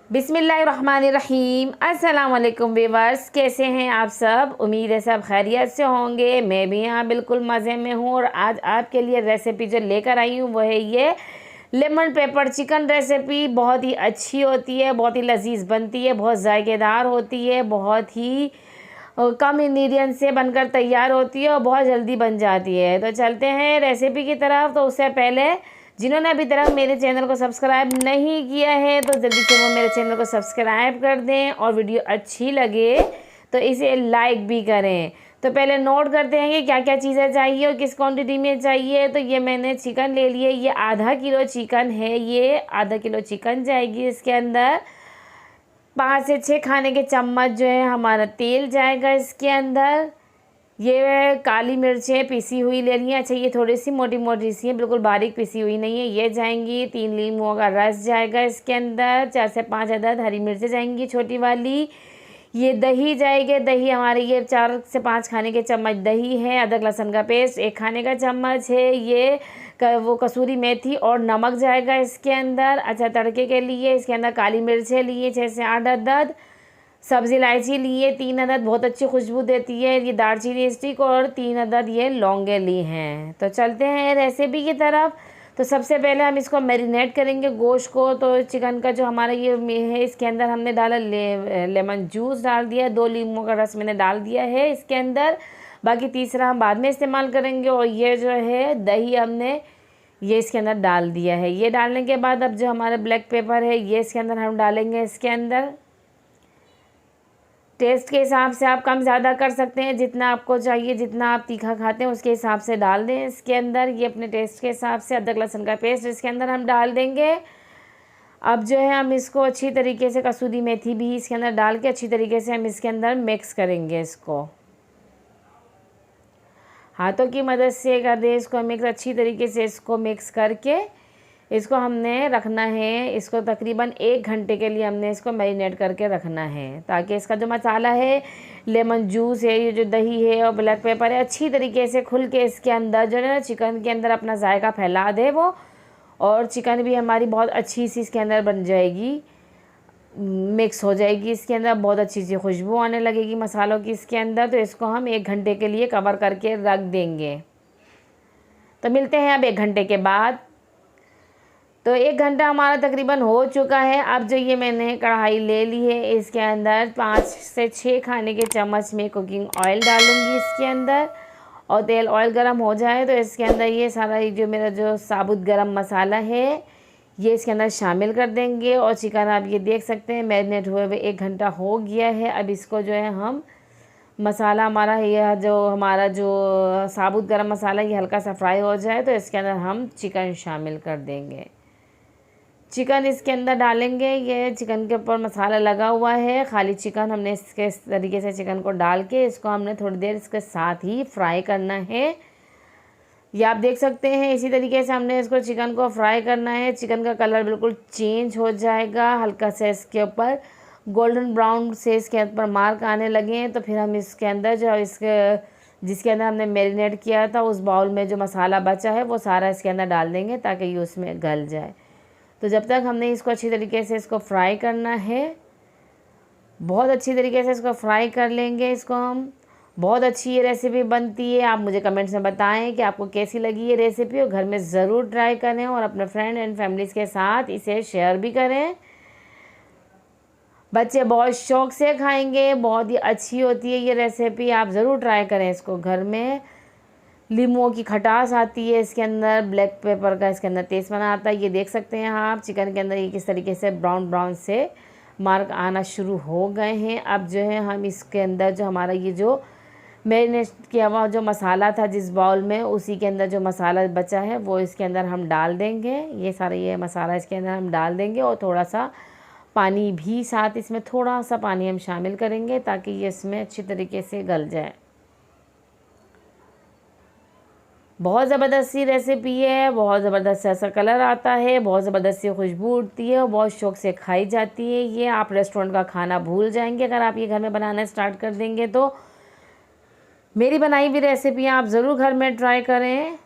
बिस्मिल्लाहिर्रहमानिर्रहीम। अस्सलाम वालेकुम व्यूअर्स, कैसे हैं आप सब। उम्मीद है सब खैरियत से होंगे। मैं भी यहाँ बिल्कुल मज़े में हूँ और आज आपके लिए रेसिपी जो लेकर आई हूँ वो है ये लेमन पेपर चिकन रेसिपी। बहुत ही अच्छी होती है, बहुत ही लजीज बनती है, बहुत जायकेदार होती है, बहुत ही कम इंग्रेडिएंट से बनकर तैयार होती है और बहुत जल्दी बन जाती है। तो चलते हैं रेसिपी की तरफ। तो उससे पहले जिन्होंने अभी तक मेरे चैनल को सब्सक्राइब नहीं किया है तो जल्दी से वो मेरे चैनल को सब्सक्राइब कर दें और वीडियो अच्छी लगे तो इसे लाइक भी करें। तो पहले नोट करते हैं कि क्या क्या चीज़ें चाहिए और किस क्वांटिटी में चाहिए। तो ये मैंने चिकन ले लिए, ये आधा किलो चिकन है। ये आधा किलो चिकन जाएगी। इसके अंदर 5 से 6 खाने के चम्मच जो है हमारा तेल जाएगा। इसके अंदर ये काली मिर्चें पिसी हुई ले ली हैं। अच्छा, ये थोड़ी सी मोटी मोटी सी हैं, बिल्कुल बारीक पिसी हुई नहीं है। ये जाएंगी। 3 नींबुओं का रस जाएगा इसके अंदर। 4 से 5 अदद हरी मिर्चें जाएंगी छोटी वाली। ये दही जाएगी। दही हमारे ये 4 से 5 खाने के चम्मच दही है। अदरक लहसुन का पेस्ट 1 खाने का चम्मच है। ये वो कसूरी मेथी और नमक जाएगा इसके अंदर। अच्छा, तड़के के लिए इसके अंदर काली मिर्चें लिए 6 से 8 अदद। सब्ज़ी इलायची लिए 3 अदद, बहुत अच्छी खुशबू देती है। ये दालचीनी स्टिक और 3 अदद ये लौंगे ली हैं। तो चलते हैं रेसिपी की तरफ। तो सबसे पहले हम इसको मैरिनेट करेंगे गोश्त को। तो चिकन का जो हमारा ये है इसके अंदर हमने डाला लेमन जूस डाल दिया, 2 नींबू का रस मैंने डाल दिया है इसके अंदर। बाकी तीसरा हम बाद में इस्तेमाल करेंगे। और ये जो है दही हमने ये इसके अंदर डाल दिया है। ये डालने के बाद अब जो हमारा ब्लैक पेपर है ये इसके अंदर हम डालेंगे। इसके अंदर टेस्ट के हिसाब से आप कम ज़्यादा कर सकते हैं, जितना आपको चाहिए, जितना आप तीखा खाते हैं उसके हिसाब से डाल दें इसके अंदर। ये अपने टेस्ट के हिसाब से अदरक लहसुन का पेस्ट इसके अंदर हम डाल देंगे। अब जो है हम इसको अच्छी तरीके से कसूरी मेथी भी इसके अंदर डाल के अच्छी तरीके से हम इसके अंदर मिक्स करेंगे। इसको हाथों की मदद से कर दें इसको मिक्स। अच्छी तरीके से इसको मिक्स करके इसको हमने रखना है। इसको तकरीबन 1 घंटे के लिए हमने इसको मैरिनेट करके रखना है, ताकि इसका जो मसाला है, लेमन जूस है, ये जो दही है और ब्लैक पेपर है, अच्छी तरीके से खुल के इसके अंदर जो है ना चिकन के अंदर अपना जायका फैला दे वो। और चिकन भी हमारी बहुत अच्छी सी इसके अंदर बन जाएगी, मिक्स हो जाएगी इसके अंदर। बहुत अच्छी सी खुशबू आने लगेगी मसालों की इसके अंदर। तो इसको हम 1 घंटे के लिए कवर करके रख देंगे। तो मिलते हैं अब 1 घंटे के बाद। तो 1 घंटा हमारा तकरीबन हो चुका है। अब जो ये मैंने कढ़ाई ले ली है इसके अंदर 5 से 6 खाने के चम्मच में कुकिंग ऑयल डालूँगी इसके अंदर। और तेल ऑयल गर्म हो जाए तो इसके अंदर ये सारा जो मेरा जो साबुत गरम मसाला है ये इसके अंदर शामिल कर देंगे। और चिकन आप ये देख सकते हैं मैरिनेट हुए हुए 1 घंटा हो गया है। अब इसको जो है हम मसाला हमारा यह जो हमारा जो साबुत गरम मसाला ये हल्का सा फ्राई हो जाए तो इसके अंदर हम चिकन शामिल कर देंगे। चिकन इसके अंदर डालेंगे। ये चिकन के ऊपर मसाला लगा हुआ है, खाली चिकन हमने इसके इस तरीके से चिकन को डाल के इसको हमने थोड़ी देर इसके साथ ही फ्राई करना है। ये आप देख सकते हैं इसी तरीके से हमने इसको चिकन को फ्राई करना है। चिकन का कलर बिल्कुल चेंज हो जाएगा, हल्का से इसके ऊपर गोल्डन ब्राउन से इसके ऊपर मार्क आने लगे हैं। तो फिर हम इसके अंदर जो इसके जिसके अंदर हमने मैरिनेट किया था उस बाउल में जो मसाला बचा है वो सारा इसके अंदर डाल देंगे ताकि ये उसमें गल जाए। तो जब तक हमने इसको अच्छी तरीके से इसको फ्राई करना है, बहुत अच्छी तरीके से इसको फ्राई कर लेंगे इसको हम। बहुत अच्छी ये रेसिपी बनती है। आप मुझे कमेंट्स में बताएं कि आपको कैसी लगी ये रेसिपी और घर में ज़रूर ट्राई करें और अपने फ्रेंड एंड फैमिलीज़ के साथ इसे शेयर भी करें। बच्चे बहुत शौक़ से खाएंगे, बहुत ही अच्छी होती है ये रेसिपी। आप ज़रूर ट्राई करें इसको घर में। लीमुओं की खटास आती है इसके अंदर, ब्लैक पेपर का इसके अंदर टेस्ट बना आता है। ये देख सकते हैं आप चिकन के अंदर ये किस तरीके से ब्राउन ब्राउन से मार्क आना शुरू हो गए हैं। अब जो है हम इसके अंदर जो हमारा ये जो मैरिनेट किया हुआ जो मसाला था जिस बाउल में, उसी के अंदर जो मसाला बचा है वो इसके अंदर हम डाल देंगे। ये सारा ये मसाला इसके अंदर हम डाल देंगे और थोड़ा सा पानी भी साथ इसमें थोड़ा सा पानी हम शामिल करेंगे ताकि ये इसमें अच्छी तरीके से गल जाए। बहुत ज़बरदस्त सी रेसिपी है, बहुत ज़बरदस्त ऐसा कलर आता है, बहुत ज़बरदस्त सी खुशबू उठती है और बहुत शौक़ से खाई जाती है। ये आप रेस्टोरेंट का खाना भूल जाएंगे अगर आप ये घर में बनाना स्टार्ट कर देंगे। तो मेरी बनाई हुई रेसिपी आप ज़रूर घर में ट्राई करें।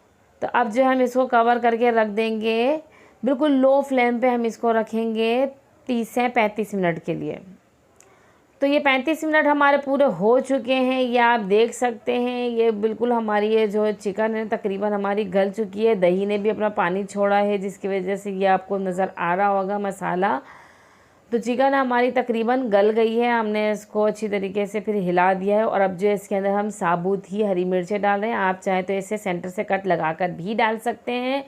तो अब जो हम इसको कवर करके रख देंगे, बिल्कुल लो फ्लेम पे हम इसको रखेंगे 30 से 35 मिनट के लिए। तो ये 35 मिनट हमारे पूरे हो चुके हैं, ये आप देख सकते हैं। ये बिल्कुल हमारी ये जो चिकन है तकरीबन हमारी गल चुकी है, दही ने भी अपना पानी छोड़ा है, जिसकी वजह से ये आपको नज़र आ रहा होगा मसाला। तो चिकन हमारी तकरीबन गल गई है, हमने इसको अच्छी तरीके से फिर हिला दिया है। और अब जो इसके अंदर हम साबुत ही हरी मिर्चें डाल रहे हैं, आप चाहें तो इसे सेंटर से कट लगा कर भी डाल सकते हैं।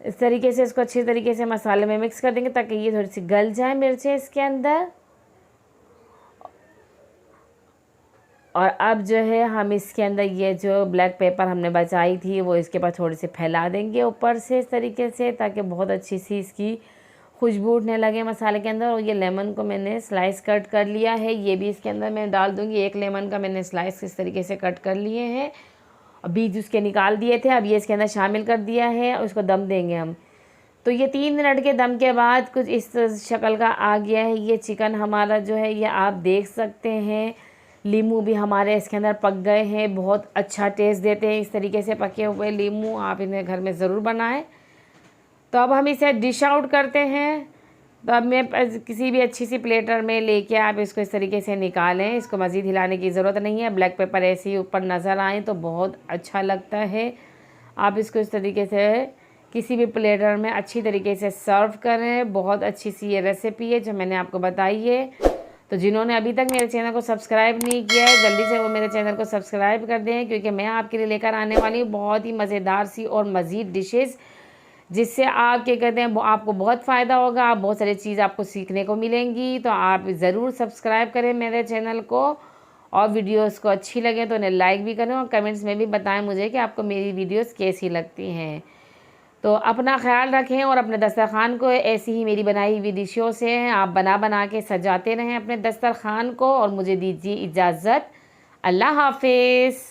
इस तरीके से इसको अच्छी तरीके से मसाले में मिक्स कर देंगे ताकि ये थोड़ी सी गल जाए मिर्चें इसके अंदर। और अब जो है हम इसके अंदर ये जो ब्लैक पेपर हमने बचाई थी वो इसके पास थोड़ी सी फैला देंगे ऊपर से इस तरीके से, ताकि बहुत अच्छी सी इसकी खुशबू उठने लगे मसाले के अंदर। और ये लेमन को मैंने स्लाइस कट कर लिया है, ये भी इसके अंदर मैं डाल दूँगी। एक लेमन का मैंने स्लाइस इस तरीके से कट कर लिए हैं, बीज उसके निकाल दिए थे, अब ये इसके अंदर शामिल कर दिया है और उसको दम देंगे हम। तो ये 3 मिनट के दम के बाद कुछ इस शक्ल का आ गया है ये चिकन हमारा जो है, ये आप देख सकते हैं। लीमू भी हमारे इसके अंदर पक गए हैं, बहुत अच्छा टेस्ट देते हैं इस तरीके से पके हुए लीमू, आप इन्हें घर में ज़रूर बनाएं। तो अब हम इसे डिश आउट करते हैं। तो अब मैं किसी भी अच्छी सी प्लेटर में लेके आप इसको इस तरीके से निकालें, इसको मज़ीद हिलाने की ज़रूरत नहीं है। ब्लैक पेपर ऐसे ही ऊपर नज़र आए तो बहुत अच्छा लगता है। आप इसको इस तरीके से किसी भी प्लेटर में अच्छी तरीके से सर्व करें। बहुत अच्छी सी ये रेसिपी है जो मैंने आपको बताई है। तो जिन्होंने अभी तक मेरे चैनल को सब्सक्राइब नहीं किया है, जल्दी से वो मेरे चैनल को सब्सक्राइब कर दें, क्योंकि मैं आपके लिए लेकर आने वाली हूँ बहुत ही मज़ेदार सी और मज़ीद डिशेज़, जिससे आप क्या कहते हैं आपको बहुत फ़ायदा होगा, आप बहुत सारी चीज़ आपको सीखने को मिलेंगी। तो आप ज़रूर सब्सक्राइब करें मेरे चैनल को, और वीडियोस को अच्छी लगे तो उन्हें लाइक भी करें और कमेंट्स में भी बताएं मुझे कि आपको मेरी वीडियोस कैसी लगती हैं। तो अपना ख्याल रखें और अपने दस्तरखान को ऐसी ही मेरी बनाई हुई डिशों से आप बना के सजाते रहें अपने दस्तरखान को। और मुझे दीजिए इजाज़त, अल्लाह हाफिज़।